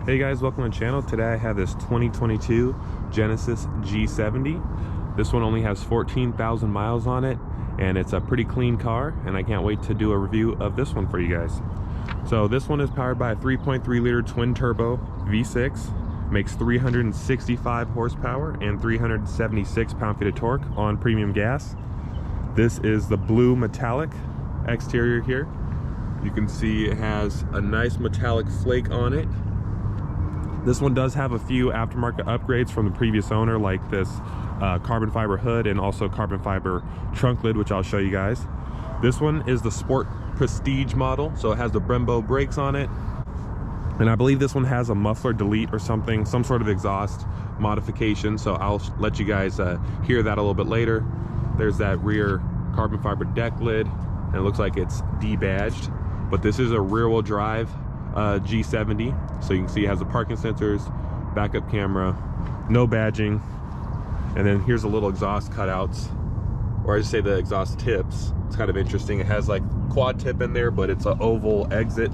Hey guys, welcome to the channel. Today I have this 2022 Genesis G70. This one only has 14,000 miles on it, and it's a pretty clean car, and I can't wait to do a review of this one for you guys. So this one is powered by a 3.3 liter twin turbo V6, makes 365 horsepower and 376 pound-feet of torque on premium gas. This is the blue metallic exterior here. You can see it has a nice metallic flake on it. This one does have a few aftermarket upgrades from the previous owner, like this carbon fiber hood and also carbon fiber trunk lid, which I'll show you guys. This one is the Sport Prestige model, so it has the Brembo brakes on it. And I believe this one has a muffler delete or something, some sort of exhaust modification, so I'll let you guys hear that a little bit later. There's that rear carbon fiber deck lid, and it looks like it's debadged, but this is a rear-wheel drive G70, so you can see it has the parking sensors, backup camera, no badging, and then here's a little exhaust cutouts, or I should say the exhaust tips. It's kind of interesting. It has like quad tip in there, but it's an oval exit,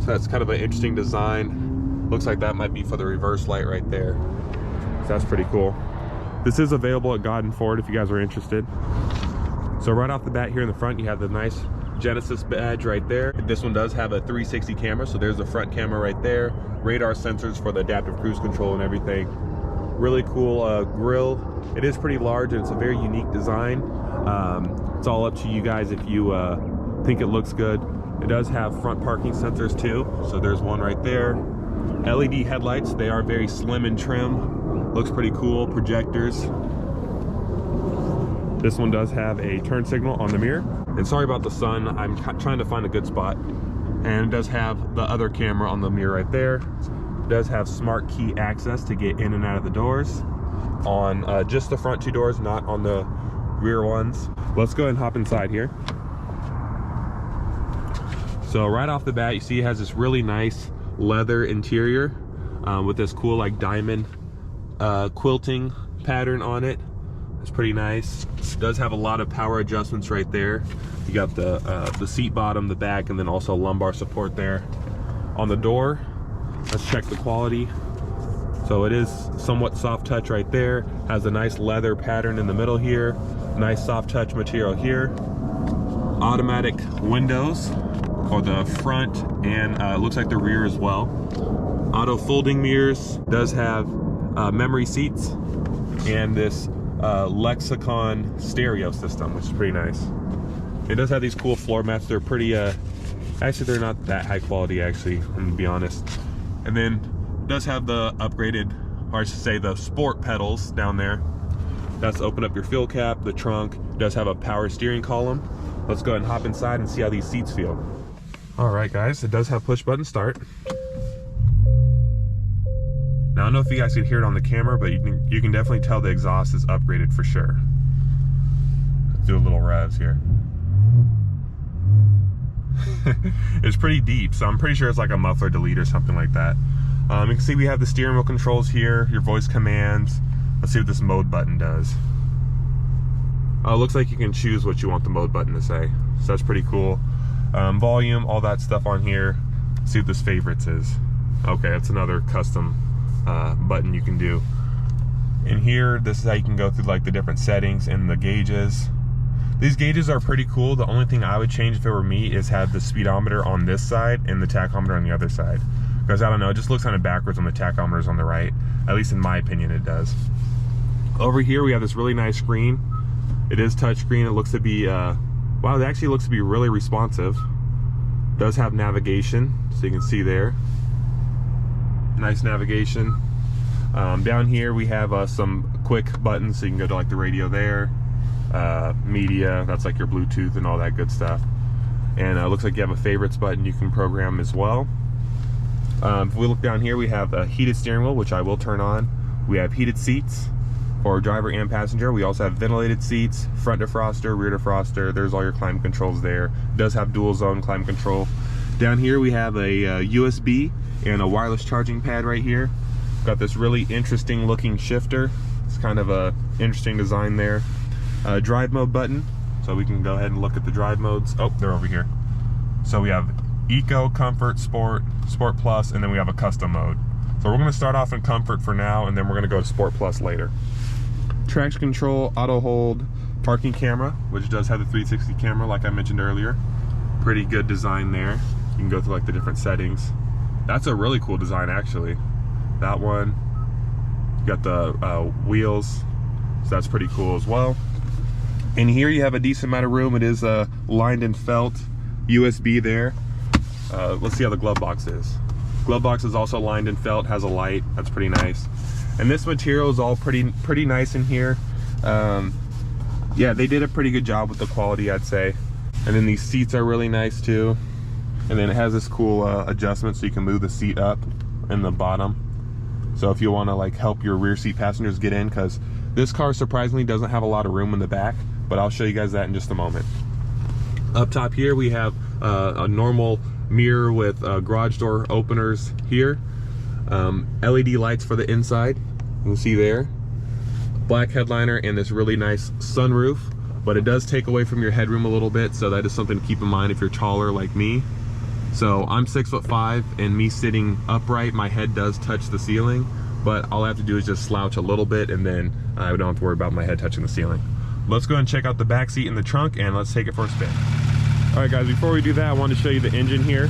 so that's kind of an interesting design. Looks like that might be for the reverse light right there, so that's pretty cool. This is available at God and Ford if you guys are interested. So right off the bat here in the front, you have the nice Genesis badge right there. This one does have a 360 camera, so there's the front camera right there. Radar sensors for the adaptive cruise control and everything. Really cool grille. It is pretty large and it's a very unique design. It's all up to you guys if you think it looks good. It does have front parking sensors too, so there's one right there. LED headlights, they are very slim and trim. Looks pretty cool. Projectors. This one does have a turn signal on the mirror. And sorry about the sun, I'm trying to find a good spot. And it does have the other camera on the mirror right there. It does have smart key access to get in and out of the doors on just the front two doors, not on the rear ones. Let's go ahead and hop inside here. So right off the bat, you see it has this really nice leather interior with this cool like diamond quilting pattern on it. It's pretty nice. It does have a lot of power adjustments right there. You got the seat bottom, the back, and then also lumbar support there. On the door, let's check the quality. So it is somewhat soft touch right there. Has a nice leather pattern in the middle here. Nice soft touch material here. Automatic windows for the front and it looks like the rear as well. Auto folding mirrors. Does have memory seats and this Lexicon stereo system, which is pretty nice. It does have these cool floor mats. They're pretty actually they're not that high quality, actually, I'm gonna be honest. And then it does have the upgraded, or I should say the sport pedals down there. That's to open up your fuel cap. The trunk does have a power steering column. Let's go ahead and hop inside and see how these seats feel. All right guys, it does have push button start. Now, I don't know if you guys can hear it on the camera, but you can definitely tell the exhaust is upgraded for sure. Let's do a little revs here. It's pretty deep, so I'm pretty sure it's like a muffler delete or something like that. You can see we have the steering wheel controls here, your voice commands. Let's see what this mode button does. Oh, it looks like you can choose what you want the mode button to say, so that's pretty cool. Volume, all that stuff on here. Let's see what this favorites is. Okay, that's another custom button you can do. In here, this is how you can go through like the different settings and the gauges. These gauges are pretty cool. The only thing I would change if it were me is have the speedometer on this side and the tachometer on the other side, because I don't know, it just looks kind of backwards when the tachometer is on the right. At least in my opinion it does. Over here we have this really nice screen. It is touchscreen. It looks to be wow, it actually looks to be really responsive. It does have navigation, so you can see there. Nice navigation. Down here we have some Quik buttons, so you can go to like the radio there, media, that's like your Bluetooth and all that good stuff. And it looks like you have a favorites button you can program as well. If we look down here, we have a heated steering wheel, which I will turn on. We have heated seats for driver and passenger. We also have ventilated seats, front defroster, rear defroster. There's all your climate controls there. It does have dual zone climate control. Down here we have a USB and a wireless charging pad right here. Got this really interesting looking shifter. It's kind of a interesting design there. Drive mode button, so we can go ahead and look at the drive modes. Oh, they're over here. So we have Eco, Comfort, Sport, Sport Plus, and then we have a custom mode. So we're gonna start off in Comfort for now, and then we're gonna go to Sport Plus later. Traction control, auto hold, parking camera, which does have the 360 camera like I mentioned earlier. Pretty good design there. You can go through like the different settings. That's a really cool design actually. That one. You got the wheels, so that's pretty cool as well. And here you have a decent amount of room. It is lined in felt, USB there. Let's see how the glove box is. Glove box is also lined in felt, has a light. That's pretty nice. And this material is all pretty nice in here. Yeah, they did a pretty good job with the quality, I'd say. And then these seats are really nice too. And then it has this cool adjustment so you can move the seat up in the bottom. So if you want to like help your rear seat passengers get in, because this car surprisingly doesn't have a lot of room in the back, but I'll show you guys that in just a moment. Up top here we have a normal mirror with garage door openers here. LED lights for the inside, you can see there. Black headliner and this really nice sunroof, but it does take away from your headroom a little bit, so that is something to keep in mind if you're taller like me. So I'm 6'5", and me sitting upright, my head does touch the ceiling, but all I have to do is just slouch a little bit, and then I don't have to worry about my head touching the ceiling. Let's go ahead and check out the back seat and the trunk, and let's take it for a spin. All right guys, before we do that, I wanted to show you the engine here.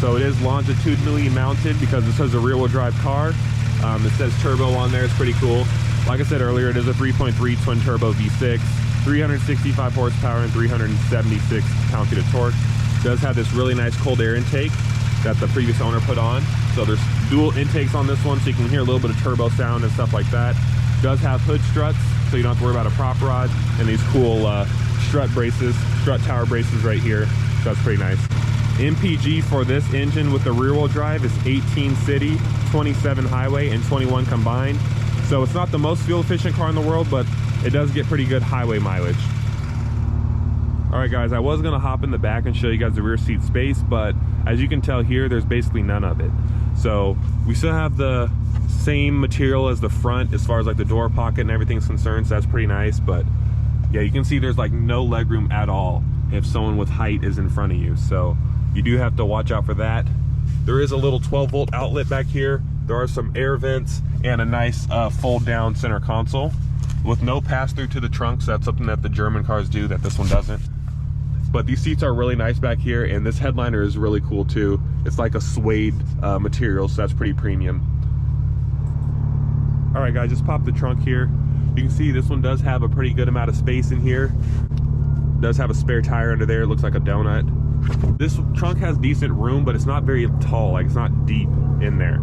So it is longitudinally mounted because this is a rear-wheel drive car. It says turbo on there, it's pretty cool. Like I said earlier, it is a 3.3 twin turbo V6, 365 horsepower and 376 pound-feet of torque. It does have this really nice cold air intake that the previous owner put on. So there's dual intakes on this one, so you can hear a little bit of turbo sound and stuff like that. It does have hood struts, so you don't have to worry about a prop rod, and these cool strut tower braces right here. So that's pretty nice. MPG for this engine with the rear-wheel drive is 18 city, 27 highway, and 21 combined. So it's not the most fuel-efficient car in the world, but it does get pretty good highway mileage. All right guys, I was gonna hop in the back and show you guys the rear seat space, but as you can tell here, there's basically none of it. So we still have the same material as the front as far as like the door pocket and everything's concerned, so that's pretty nice. But yeah, you can see there's like no legroom at all if someone with height is in front of you. So you do have to watch out for that. There is a little 12-volt outlet back here. There are some air vents and a nice fold down center console with no pass-through to the trunk, so that's something that the German cars do that this one doesn't. But these seats are really nice back here, and this headliner is really cool too. It's like a suede material, so that's pretty premium. All right guys, just pop the trunk here. You can see this one does have a pretty good amount of space in here. It does have a spare tire under there, it looks like a donut. This trunk has decent room, but it's not very tall, like it's not deep in there.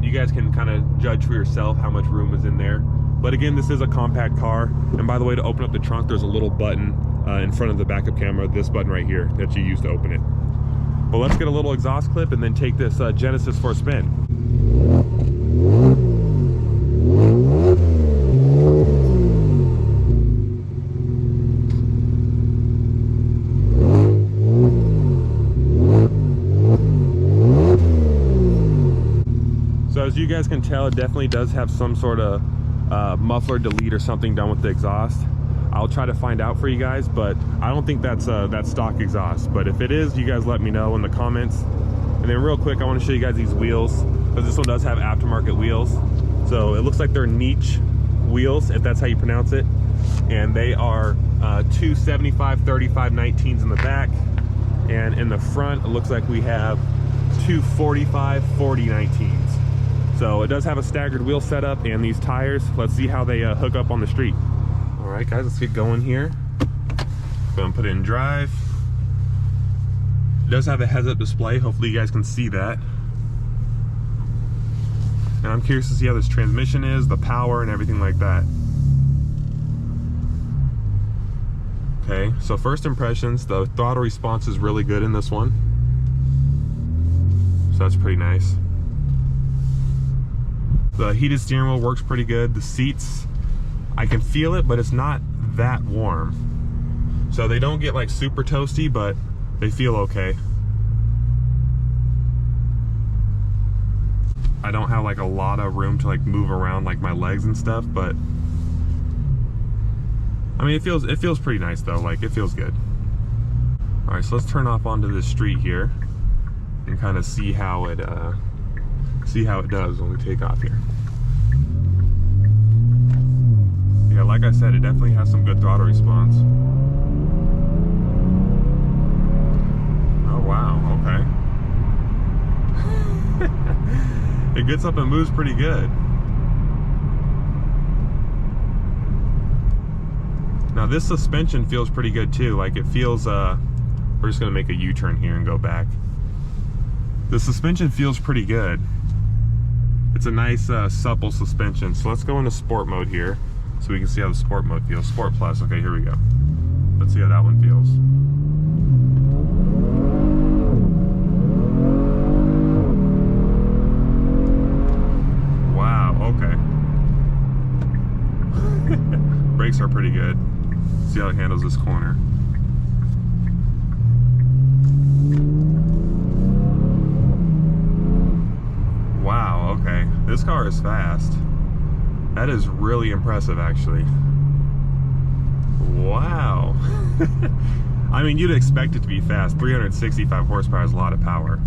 You guys can kind of judge for yourself how much room is in there. But again, this is a compact car. And by the way, to open up the trunk, there's a little button in front of the backup camera, this button right here, that you use to open it. But let's get a little exhaust clip and then take this Genesis for a spin. So as you guys can tell, it definitely does have some sort of muffler delete or something done with the exhaust. I'll try to find out for you guys, but I don't think that's stock exhaust. But if it is, you guys let me know in the comments. And then real quick, I want to show you guys these wheels, because this one does have aftermarket wheels. So it looks like they're niche wheels, if that's how you pronounce it. And they are 275 35 19s in the back. And in the front, it looks like we have 245 40 19s. So it does have a staggered wheel setup, and these tires, let's see how they hook up on the street. All right guys, let's get going here. Go and put it in drive. It does have a heads-up display, hopefully you guys can see that. And I'm curious to see how this transmission is, the power and everything like that. Okay, so first impressions, the throttle response is really good in this one. So that's pretty nice. The heated steering wheel works pretty good. The seats, I can feel it, but it's not that warm. So they don't get like super toasty, but they feel okay. I don't have like a lot of room to like move around like my legs and stuff, but I mean it feels pretty nice though, like it feels good. All right, so let's turn off onto this street here and kind of see how it does when we take off here. Yeah, like I said, it definitely has some good throttle response. Oh wow, okay. It gets up and moves pretty good. Now this suspension feels pretty good too. Like it feels, we're just gonna make a U-turn here and go back. The suspension feels pretty good. It's a nice supple suspension. So let's go into sport mode here so we can see how the sport mode feels. Sport plus, okay, here we go. Let's see how that one feels. Wow, okay. Brakes are pretty good. See how it handles this corner. Wow, okay. This car is fast. That is really impressive, actually. Wow. I mean, you'd expect it to be fast. 365 horsepower is a lot of power.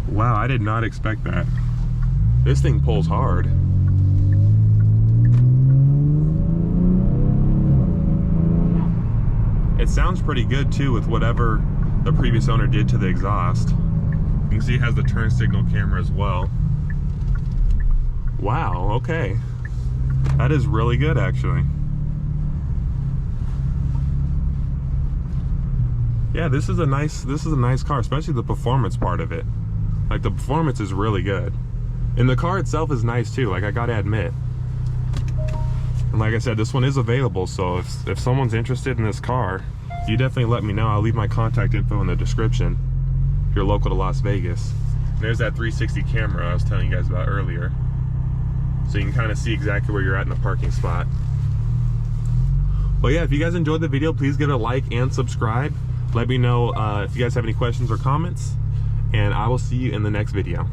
Wow, I did not expect that. This thing pulls hard. It sounds pretty good too with whatever the previous owner did to the exhaust. You can see it has the turn signal camera as well. Wow, okay. That is really good, actually. Yeah, this is a nice car, especially the performance part of it. Like, the performance is really good. And the car itself is nice too, like, I gotta admit. And like I said, this one is available, so if someone's interested in this car, you definitely let me know. I'll leave my contact info in the description if you're local to Las Vegas. And there's that 360 camera I was telling you guys about earlier. So you can kind of see exactly where you're at in the parking spot. Well, yeah, if you guys enjoyed the video, please give it a like and subscribe. Let me know if you guys have any questions or comments, and I will see you in the next video.